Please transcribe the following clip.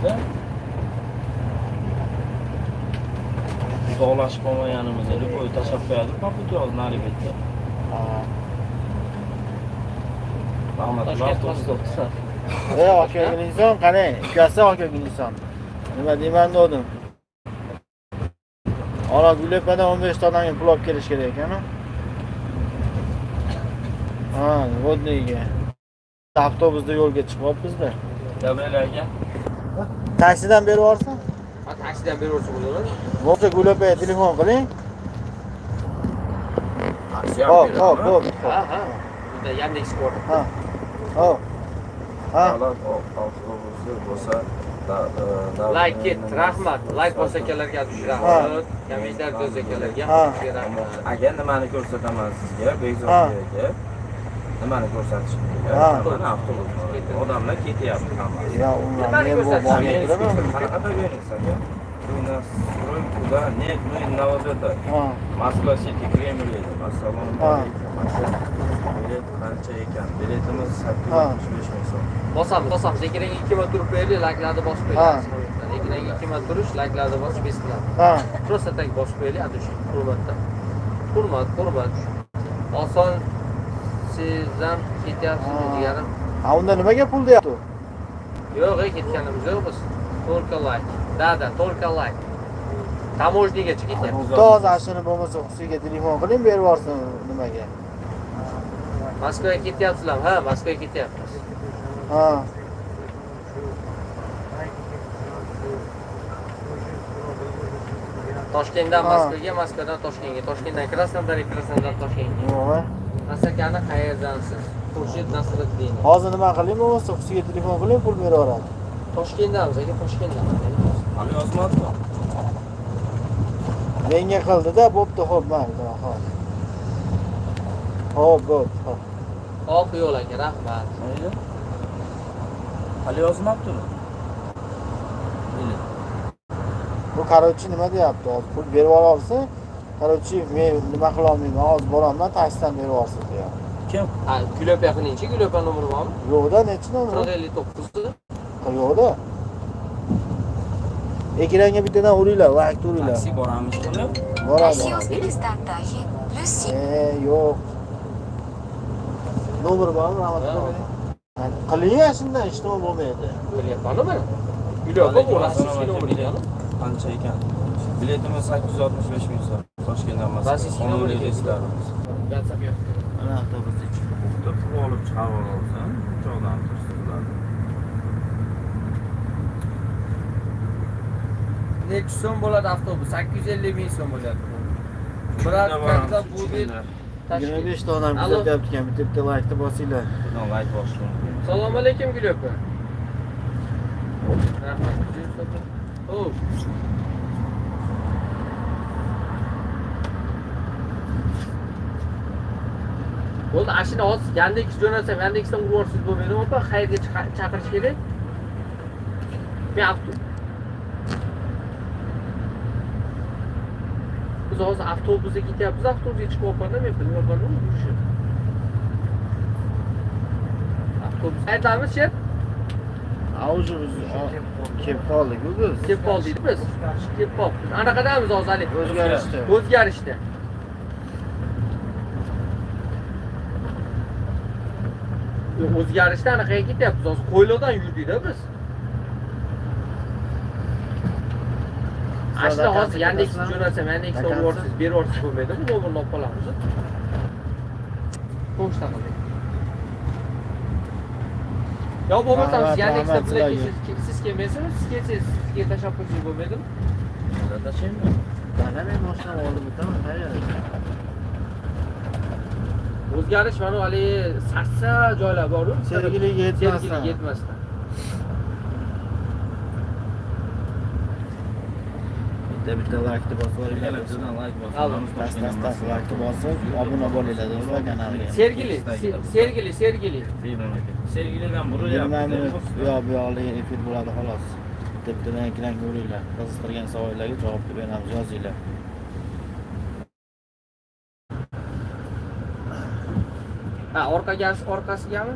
bizda. Uzoqlashib qolmaganimizda qo'y tashlab qo'yadi, paputu hozir nari ketdi. Toshkentda aka inson qarang, ukasi aka inson. Nima deyman dedim. Ana Gulepadan 15 ta odamga pul olib kelish kerak ekan. Ha, vodniga. Avtobusda yo'lga chiqyapmiz-da. Gabriel aka. Taksidan berib yuborsin. Ha, taksidan berib yuborsa bo'ladimi? Bo'lsa Gulepaga telefon qiling. Hop. Ha. Bunda Yandex bor. Ha. Hop. Ha. Avtobusi bo'lsa Like ket, rahmat. Like bosakalarga tushiramiz. Kommentar yozakalarga rahmat. Agar nimani ko'rsataman sizga, Bekzodga nimani ko'rsatish kerak? Mana avtobus. Odamlar ketyapti hammasi. Ya, ularni bu bo'lmaydi. Qanaqa beringiz aka? Kуда нет, мы на вот это. Moskva City Kreml edi. Assalomu alaykum. Bilet qancha ekan? Biletimiz 865 ming so'm. Bosamiz. Ekranga 2 marta turib qo'yaylik, like'larni bosib qo'yamiz. Ekranga 2 marta turish, like'larni bosib besqilamiz. Просто tak bosib qo'yaylik, adush. Hurmat. Oson sizdan ketyapsiz deganim. Unda nimaga pul deyapti? Yo'q, ketganimiz yo'q biz. Только like. Da, только like. Tamojdagacha ketyapmiz. Toza shuni bo'lmasa xususiga telefon qiling, berib yuborsin nimaga. Moskvaga ketyapsizlarmi? Ha, Moskvaga ketyapmiz. Ha. Toshkentdan Moskvaga, Moskvadan Toshkentga, Toshkentdan Krasnodarga, Krasnodardan Toshkentga. Yo'q. Asakani qayerdansiz? Xurshid Nasriddin. Hozir nima qiling bo'lmasa xususiga telefon qiling, pul berib yuboradi. Toshkentdanmiz, aka, Toshkentdan. Hali yozmadimi? Menga qildi-da, bo'pti, xo'p, mayli, xo'p. Xo'p. Oq yo'l aka, rahmat. Mayli. Hali yozmabdimi? Bu qarovchi nima deyapti? Hozir pul berib olsa, qarovchi men nima qila olmayman, hozir boraman, taksidan berib olsin deyapti. Kim? Ha, Gulopa yaqiningchi, Gulopa nomeri bormi? Yo'q-da, nechi nomer? 4059. Yo'q-da. Ekranga bittadan uringlar, vaqt uringlar. Taksi boramiz buni. Boradi. Yo'q. Nomer bormi? Rahmat. Qiling shundan hech nima bo'lmaydi. Qilyapmanmi buni? Gulopa bu rossiyskiy nomer ekan. Qancha ekan? Biletimiz 865 ming so'm. Toshkentdan Moskva. Rossiyskiy nomer ekan. WhatsApp yo'q. Mana avtobusda chiqib pul olib chiqarib olsan, uchoqdan tursizlar. Necha so'm bo'ladi avtobus? 850 ming so'm bo'ladi. Biroq katta bu bil 25 ta odam kuzatyapti ekan, bitta like bosinglar. Bundan like boshlang. Assalomu alaykum Gulopa. Rahmat. Oh. Bo'ldi, ashina hozir Yandex jo'natsam, Yandexdan urib yuborsiz bo'lmaydimi, opa? Qayerga chaqirish kerak? Men biz hozir avtobusga ketyapmiz, avtobusga chiqib olganda men bilmayapman shu. Avtobus qaydamiz, sher? Auji kelib qoldik biz. Kelib qoldik biz. Kelib qoldik. Anaqadamiz hozir hali o'zgarishdi. O'zgarishda anaqaga ketyapmiz. Hozir Qo'yloqdan yurdik-da biz. Ashla hozir Yandexni jo'natsam, Yandexdan urib berib yuborsiz bo'lmaydimi? Nomerni olib qolamiz. Pochta qildik. Yo, bo'lmasa biz Yandexda bilan siz kelmaysiz, sizga tashlab qo'ysangiz bo'lmaydimi? Tashlaymi? Mana men mashina olib o'taman, tayyor. O'zgarish mana hali sarsa joylar bor-ku. Sergiliga yetmasdan. Bitta like bosib yuboringlar. Like bosib, obuna bo'linglar do'stlar kanalga. Sergili. Sergilidan burilyapti. Bu yoqda efir bo'ladi xolos. Bittadan ekranga uringlar. Qiziqtirgan savollarga javob beramiz, yozinglar. Ha, orqasigami?